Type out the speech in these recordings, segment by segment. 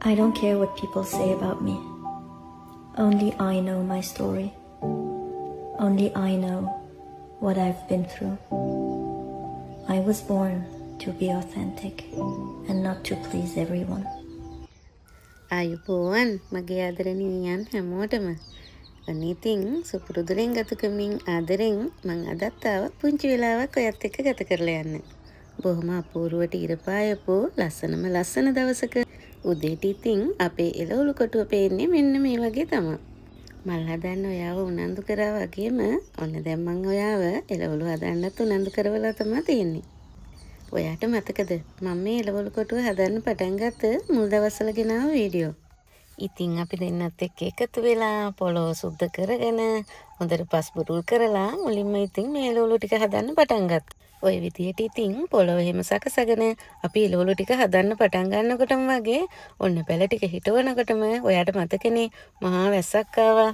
I don't care what people say about me. Only I know my story. Only I know what I've been through. I was born to be authentic and not to please everyone. ආයුබෝවන් මගේ ආදරණීයන් හැමෝටම. අනිතින් සුපුරුදුරෙන් ගත කමින් ආදරෙන් මං අදත් ආවා පුංචි වෙලාවක් ඔයත් එක්ක ගත කරලා යන්න. බොහොම අපූර්වට ඉරපායපු ලස්සන දවසක උදේට ඉතින් අපේ එළවලු කොටුව පේන්නේ මෙන්න මේ වගේ තමයි. මල් හදන්න ඔයාව උනන්දු කරා වගේම ඔන්න දැන් මං ඔයාව එළවලු හදන්නත් උනන්දු කරවලා තමයි තියෙන්නේ. ඔයාට මතකද මම මේ එළවලු කොටුව හදන්න පටන් ගත්ත මුල් දවස්වල ගෙනාව වීඩියෝ. ඉතින් අපි දෙන්නත් එක්ක එකතු වෙලා පොළොව සුද්ධ කරගෙන හොඳට පස් බුරුල් කරලා මුලින්ම ඉතින් මේ එළවලු ටික හදන්න පටන් ගත්තා. ওই විදිහට ඉතින් පොළොව එහෙම සකසගෙන අපි එළවලු ටික හදන්න පටන් ගන්නකොටම වගේ ඔන්න පැල ටික හිටවනකොටම ඔයාට මතකනේ මහා වැස්සක් ආවා.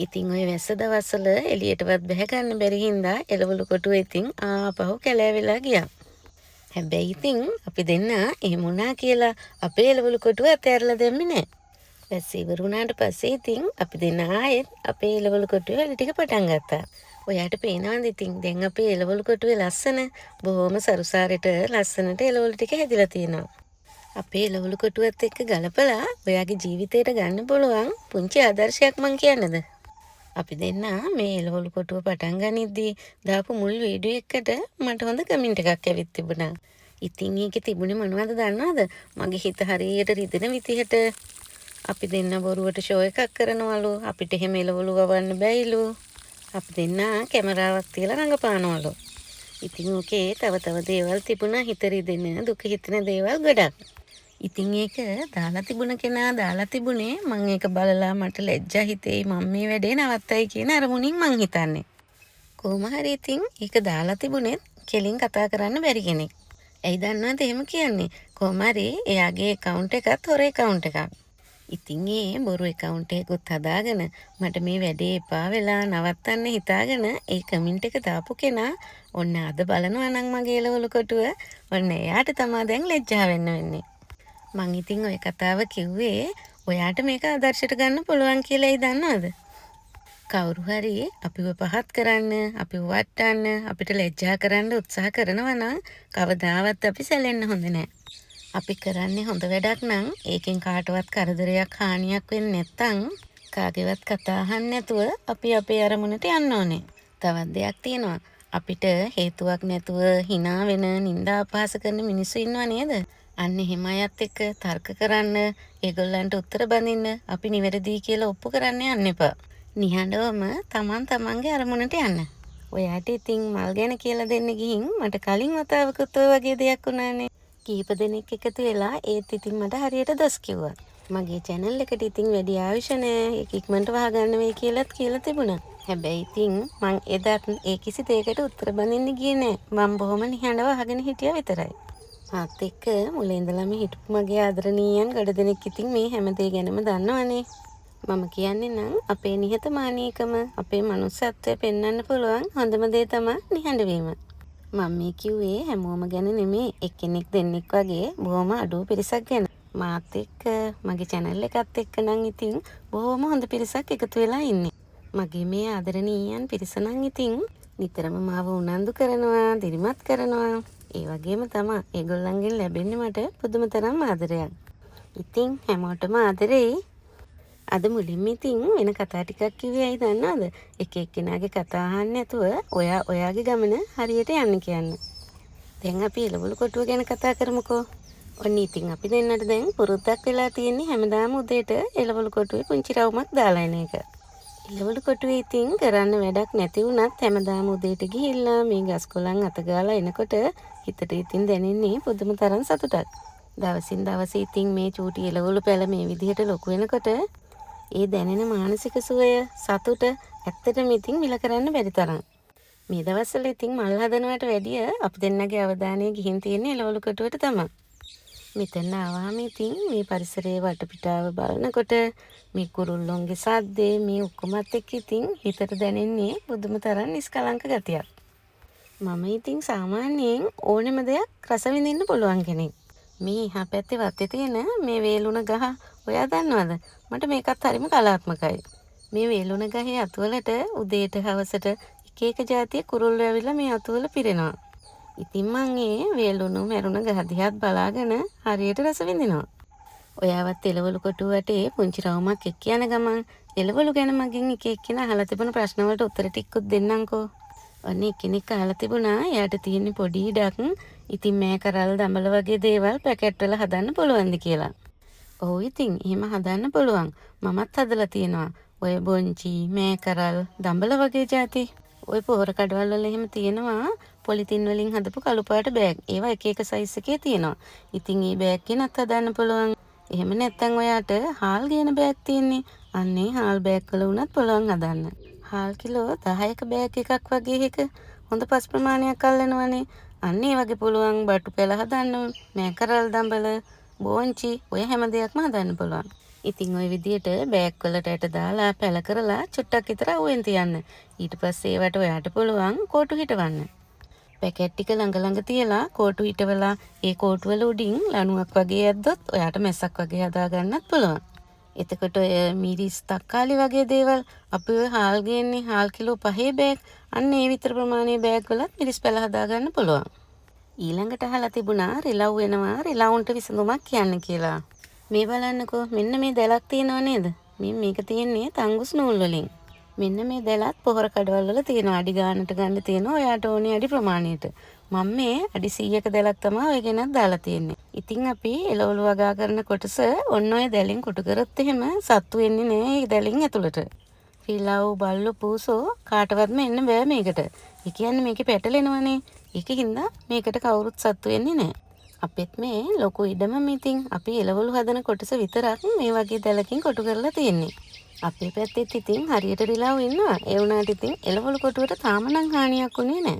ඉතින් ওই වැස්ස දවස්වල එළියටවත් බැහැ ගන්න බැරි හින්දා එළවලු කොටුව ඉතින් ආපහු කැලෑවිලා ගියා. හැබැයි ඉතින් අපි දෙන්න එහෙම වුණා කියලා අපේ එළවලු කොටුව අතෑරලා දැම්මේ නැහැ. වැස්ස ඉවර වුණාට පස්සේ ඉතින් අපි දෙන්න ආයෙත් අපේ එළවලු කොටුවේ වැඩ ටික පටන් ගත්තා. ඔයාට පේනවද ඉතින් දැන් අපේ එළවලු කොටුවේ ලස්සන බොහොම සරුසාරෙට ලස්සනට එළවලු ටික හැදිලා තියෙනවා. අපේ එළවලු කොටුවත් එක්ක ගලපලා ඔයාගේ ජීවිතේට ගන්න පුළුවන් පුංචි ආදර්ශයක් මං කියන්නද? අපි දෙන්න මේ එළවලු කොටුව පටන් ගනිද්දී දාපු මුල් වීඩියෝ එකකට මට හොඳ කමෙන්ට් එකක් ඇවිත් තිබුණා. ඉතින් ඒකේ තිබුණේ මොනවද දන්නවද? මගේ හිත හරියට රිදෙන විදිහට අපි දෙන්න බොරුවට ෂෝ එකක් කරනවලු. අපිට එහෙම එළවලු වවන්න බැයිලු. අපි දෙන්න කැමරාවක් තියලා රඟපානවලු. ඉතින් ඕකේ තව දේවල් තිබුණා හිත රිදෙන දුක හිතෙන දේවල් ගොඩක්. ඉතින් ඒක දාලා තිබුණ කෙනා දාලා තිබුණේ මම ඒක බලලා මට ලැජ්ජා හිතේ මම මේ වැඩේ නවත්තයි කියන අරමුණින් මං හිතන්නේ. කොහොම හරි ඉතින් ඒක දාලා තිබුණේ කෙලින් කතා කරන්න බැරි කෙනෙක්. ඇයි දන්නවද එහෙම කියන්නේ? කොහොම හරි එයාගේ account එකත් හොර account එකක්. ඉතින් ඒ බොරු account එකකුත් හදාගෙන මට මේ වැඩේ එපා වෙලා නවත්තන්න හිතාගෙන ඒ කමෙන්ට් එක දාපු කෙනා ඔන්න අද බලනවා නම් මගේ එළවලු කොටුව ඔන්න එයාට තමයි දැන් ලැජ්ජා වෙන්න වෙන්නේ. මං ඉතින් ඔය කතාව කිව්වේ ඔයාට මේක ආදර්ශයට ගන්න පුළුවන් කියලායි දන්නවද? කවුරු හරි අපිව පහත් කරන්න, අපිව වටන්න, අපිට ලැජ්ජා කරන්න උත්සාහ කරනවා නම් කවදාවත් අපි සැලෙන්න හොඳ නැහැ. අපි කරන්නේ හොඳ වැඩක් නම් ඒකෙන් කාටවත් කරදරයක් හානියක් වෙන්නේ නැත්තම් කාගේවත් කතා අහන්න නැතුව අපි අපේ අරමුණට යන්න ඕනේ. තවත් දෙයක් තියෙනවා. අපිට හේතුවක් නැතුව hina වෙන නිନ୍ଦා අපහාස කරන මිනිස්සු ඉන්නව නේද? අන්න එහෙම අයත් එක්ක තර්ක කරන්න, ඒගොල්ලන්ට උත්තර බඳින්න අපි නිවැරදි කියලා ඔප්පු කරන්න යන්න එපා. නිහඬවම තමන්ගේ අරමුණට යන්න. ඔයාට ඉතින් මල් ගැන කියලා දෙන්න ගිහින් මට කලින් වතාවකුත් ඔය වගේ දෙයක් වුණානේ. කීප දෙනෙක් එකතු වෙලා ඒත් ඉතින් මට හරියට දොස් කිව්වා. මගේ channel එකට ඉතින් වැඩි ආයුෂ නැහැ. ඒක ඉක්මනට වහගන්න වෙයි කියලාත් කියලා තිබුණා. හැබැයි ඉතින් මං එදත් ඒ කිසි දෙයකට උත්තර බඳින්න ගියේ නැහැ. මම බොහොම නිහඬව අහගෙන හිටියා විතරයි. මාත් එක්ක මුලින් ඉඳලම හිටපු මගේ ආදරණීයන් ගොඩ දෙනෙක් ඉතින් මේ හැමදේ ගැනම දන්නවනේ. මම කියන්නේ නම් අපේ නිහතමානීකම අපේ මනුස්සත්වය පෙන්වන්න පුළුවන් හොඳම දේ තමයි නිහඬ වීම. මම මේ කිව්වේ හැමෝම ගැන නෙමෙයි එක්කෙනෙක් දෙන්නෙක් වගේ බොහොම අඩු පිරිසක් ගැන. මාත් එක්ක මගේ channel එකත් එක්ක නම් ඉතින් බොහොම හොඳ පිරිසක් එකතු වෙලා ඉන්නේ. මගේ මේ ආදරණීයන් පිරිස නම් ඉතින් නිතරම මාව උනන්දු කරනවා, දිරිමත් කරනවා. ඒ වගේම තමයි ඒගොල්ලන්ගෙන් ලැබෙන්නේ මට පුදුම තරම් ආදරයක්. ඉතින් හැමෝටම ආදරෙයි. අද මුලින්ම ඉතින් වෙන කතා ටිකක් කිව්වේ ඇයි දන්නවද? එක එක්කෙනාගේ කතා අහන්න නැතුව ඔයාගේ ගමන හරියට යන්න කියන්න. දැන් අපි එළවලු කොටුව ගැන කතා කරමුකෝ. ඔන්න ඉතින් අපි දෙන්නට දැන් පුරුද්දක් වෙලා තියෙන්නේ හැමදාම උදේට එළවලු කොටුවේ පුංචි රවුමක් දාලා එන එක. එළවලු කොටුවේ ඉතින් කරන්න වැඩක් නැති වුණත් හැමදාම උදේට ගිහිල්ලා මේ ගස් කොළන් අත ගාලා එනකොට හිතට ඉතින් දැනෙන්නේ පුදුම තරම් සතුටක්. දවසින් දවස ඉතින් මේ චූටි එළවලු පැල මේ විදිහට ලොකු වෙනකොට ඒ දැනෙන මානසික සුවය සතුට ඇත්තටම ඉතින් මිල කරන්න බැරි තරම්. මේ දවස්වල ඉතින් මල් හදනවට වැඩිය අපි දෙන්නගේ අවධානය ගිහින් තියෙන්නේ එළවලු කොටුවට තමයි. මෙතන ආවම ඉතින් මේ පරිසරයේ වටපිටාව බලනකොට මේ කුරුල්ලොන්ගේ සද්දේ මේ ඔක්කොමත් එක්ක ඉතින් හිතට දැනෙන්නේ බුදුම තරම් නිස්කලංක ගතියක්. මම ඉතින් සාමාන්‍යයෙන් ඕනෙම දෙයක් රස විඳින්න පුළුවන් කෙනෙක්. මේ එහා පැත්තේ වත්තේ තියෙන මේ වේලුණ ගහ ඔයා දන්නවද? මට මේකත් හරිම කලාත්මකයි. මේ වේලුණ ගහේ අතුවලට උදේට හවසට එක එක જાතිය කුරුල්ලෝ ඇවිල්ලා මේ අතුවල පිරෙනවා. ඉතින් මං ඒ වේලුණු මැරුණ ගහ දිහාත් බලාගෙන හරියට රස විඳිනවා. ඔයාවත් එළවලු කොටුව වටේ පුංචි රවුමක් එක්ක යන ගමන් එළවලු ගැන මගෙන් එක එක්කෙනා අහලා තිබුණු ප්‍රශ්න වලට උත්තර ටිකකුත් දෙන්නම්කෝ. ඔන්න එක්කෙනෙක් අහලා තිබුණා එයාට තියෙන පොඩි ඉඩක් ඉතින් මේ කරල් දඹල වගේ දේවල් පැකට් වල හදන්න පුළුවන්ද කියලා. ඔව් ඉතින් එහෙම හදන්න පුළුවන්. මමත් හදලා තියෙනවා. ඔය බොංචි, මේ කරල්, දඹල වගේ જાති. ඔය පොහොර කඩවල වල එහෙම තියෙනවා පොලිතින් වලින් හදපු කළු පාට බෑග්. ඒවා එක එක සයිස් එකේ තියෙනවා. ඉතින් මේ බෑග් කෙනත් හදන්න පුළුවන්. එහෙම නැත්නම් ඔයාට හාල් ගේන බෑග් තියෙන්නේ. අන්නේ හාල් බෑග් වල උනත් පුළුවන් හදන්න. හාල් කිලෝ 10ක බෑග් එකක් වගේ එක හොඳ පස් ප්‍රමාණයක් අල්ලනවනේ. අන්න ඒ වගේ පුළුවන් බටු පෙළ හදන්න, මේකරල් දඹල, බෝංචි ඔය හැම දෙයක්ම හදන්න පුළුවන්. ඉතින් ওই විදියට බෑග් වලට ඇට දාලා පැල කරලා චුට්ටක් විතර අවුෙන් තියන්න. ඊට පස්සේ ඒවට ඔයාට පුළුවන් කෝටු හිටවන්න. පැකට් ටික ළඟ ළඟ තියලා කෝටු හිටවලා ඒ කෝටු වල උඩින් ලණුවක් වගේ ඇද්දොත් ඔයාට මැස්සක් වගේ හදා ගන්නත් පුළුවන්. එතකොට ඔය මිරිස් තක්කාලි වගේ දේවල් අපි ඔය හාල් ගේන්නේ හාල් කිලෝ 5 බෑග් අන්න ඒ විතර ප්‍රමාණයේ බෑග් වලත් මිරිස් පැල හදා ගන්න පුළුවන්. ඊළඟට අහලා තිබුණා රිලව් වෙනවා රිලවුන්ට විසඳුමක් කියන්න කියලා. මේ බලන්නකෝ මෙන්න මේ දැලක් තියෙනව නේද? මේක තියෙන්නේ තංගුස් නූල් වලින්. මෙන්න මේ දැලත් පොහොර කඩවල වල තියෙනවා. අඩි ගානට ගන්න තියෙනවා ඔයාට ඕනේ අඩි ප්‍රමාණයට. මම මේ අඩි 100ක දැලක් තමයි ඔය ගෙනත් දාලා තියෙන්නේ. ඉතින් අපි එළවලු වගා කරන කොටස ඔන්න ඔය දැලින් කොටු කරොත් එහෙම සත්තු වෙන්නේ නෑ මේ දැලින් ඇතුළට. රිලව් බල්ලෝ පූසෝ කාටවත්ම එන්න බෑ මේකට. ඒ කියන්නේ මේකේ පැටලෙනවනේ. ඒකින්ද මේකට කවුරුත් සත්තු වෙන්නේ නෑ. අපිත් මේ ලොකු ඉඩම මිතින් අපි එළවලු හදන කොටස විතරක් මේ වගේ දැලකින් කොටු කරලා තියෙන්නේ. අපේ පැත්තෙත් ඉතින් හරියට රිලව් ඉන්නවා. ඒ වුණාට ඉතින් එළවලු කොටුවට තාම නම් හානියක් උනේ නෑ.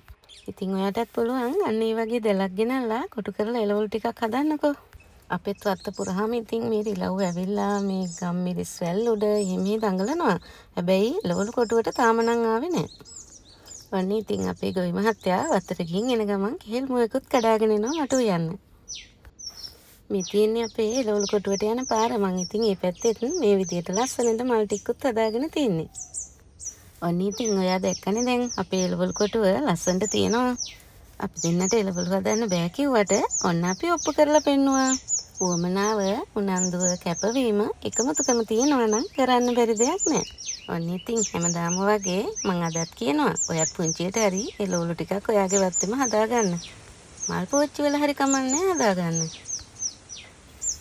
ඉතින් ඔයාටත් පුළුවන් අන්න ඒ වගේ දැලක් ගෙනල්ලා කොටු කරලා එළවලු ටිකක් හදන්නකෝ. අපෙත් වත්ත පුරාම ඉතින් මේ රිලව් ඇවිල්ලා මේ ගම් මිරිස් වැල් උඩ එමේ දඟලනවා. හැබැයි එළවලු කොටුවට තාම නම් ආවේ නෑ. ඔන්න ඉතින් අපේ ගොවි මහත්තයා වත්තට ගිහින් එන ගමන් කෙහෙල් මුවකුත් කඩාගෙන එනවා මට උයන්න. මේ තියෙන්නේ අපේ එළවලු කොටුවට යන පාර. මං ඉතින් මේ පැත්තෙත් මේ විදියට ලස්සනට මල් ටිකකුත් හදාගෙන තින්නේ. ඔන්න ඉතින් ඔයා දැක්කනේ දැන් අපේ එළවලු කොටුව ලස්සනට තියෙනවා. අපි දෙන්නට එළවලු හදන්න බෑ කිව්වට ඔන්න අපි ඔප්පු කරලා පෙන්නුවා. උවමනාව, උනන්දුව, කැපවීම එකමුතුකම තියෙනවා නම් කරන්න බැරි දෙයක් නෑ. ඔන්න ඉතින් හැමදාම වගේ මං අදත් කියනවා ඔයත් පුංචියට හරි එළවලු ටිකක් ඔයාගේ වත්තේම හදාගන්න. මල් පෝච්චි වල හරි කමන්නේ හදාගන්න.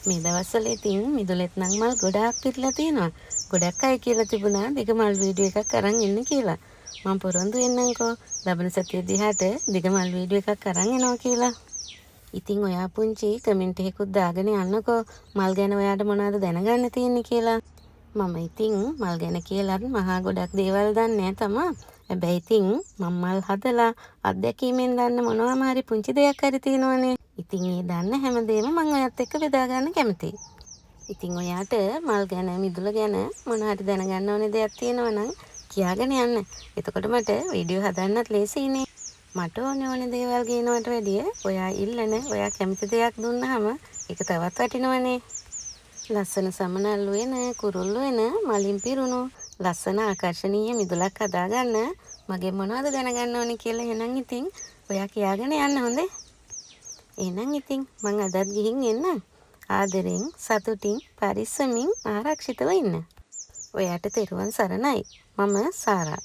මේ දවස්වල ඉතින් මිදුලෙත් නම් මල් ගොඩාක් පිරලා තියෙනවා. ගොඩක් අය කියලා තිබුණා දිග මල් වීඩියෝ එකක් අරන් එන්න කියලා. මම පොරොන්දු වෙන්නම්කෝ ලබන සතිය දිහාට දිග මල් වීඩියෝ එකක් අරන් එනවා කියලා. ඉතින් ඔයා පුංචි කමෙන්ට් එකකුත් දාගෙන යන්නකෝ මල් ගැන ඔයාට මොනවද දැනගන්න තියෙන්නේ කියලා. මම ඉතින් මල් ගැන කියලාත් මහා ගොඩක් දේවල් දන්නේ නැහැ තමා. හැබැයි ඉතින් මම මල් හදලා අත්දැකීමෙන් දන්න මොනවාම හරි පුංචි දෙයක් හරි තියෙනවනේ. ඉතින් ඒ දන්න හැමදේම මම ඔයත් එක්ක බෙදා ගන්න කැමතියි. ඉතින් ඔයාට මල් ගැන මිදුල ගැන මොන හරි දැනගන්න ඕනේ දෙයක් තියෙනවා නම් කියාගෙන යන්න. එතකොට මට වීඩියෝ හදන්නත් ලේසියිනේ. මට ඕනේ දේවල් ගේනවට වැඩිය ඔයා ඉල්ලන ඔයා කැමති දෙයක් දුන්නාම ඒක තවත් වටිනවනේ. ලස්සන සමනල්ලු වෙන කුරුල්ලු වෙන මලින් පිරුණු ලස්සන ආකර්ශනීය මිදුලක් හදාගන්න මගේ මොනවද දැනගන්න ඕනේ කියලා එහෙනම් ඉතින් ඔයා කියාගෙන යන්න හොඳේ. එහෙනම් ඉතින් මං අදත් ගිහින් එන්න. ආදරෙන් සතුටින් පරිස්සමින් ආරක්ෂිතව ඉන්න. ඔයාට තෙරුවන් සරණයි. මම සාරා.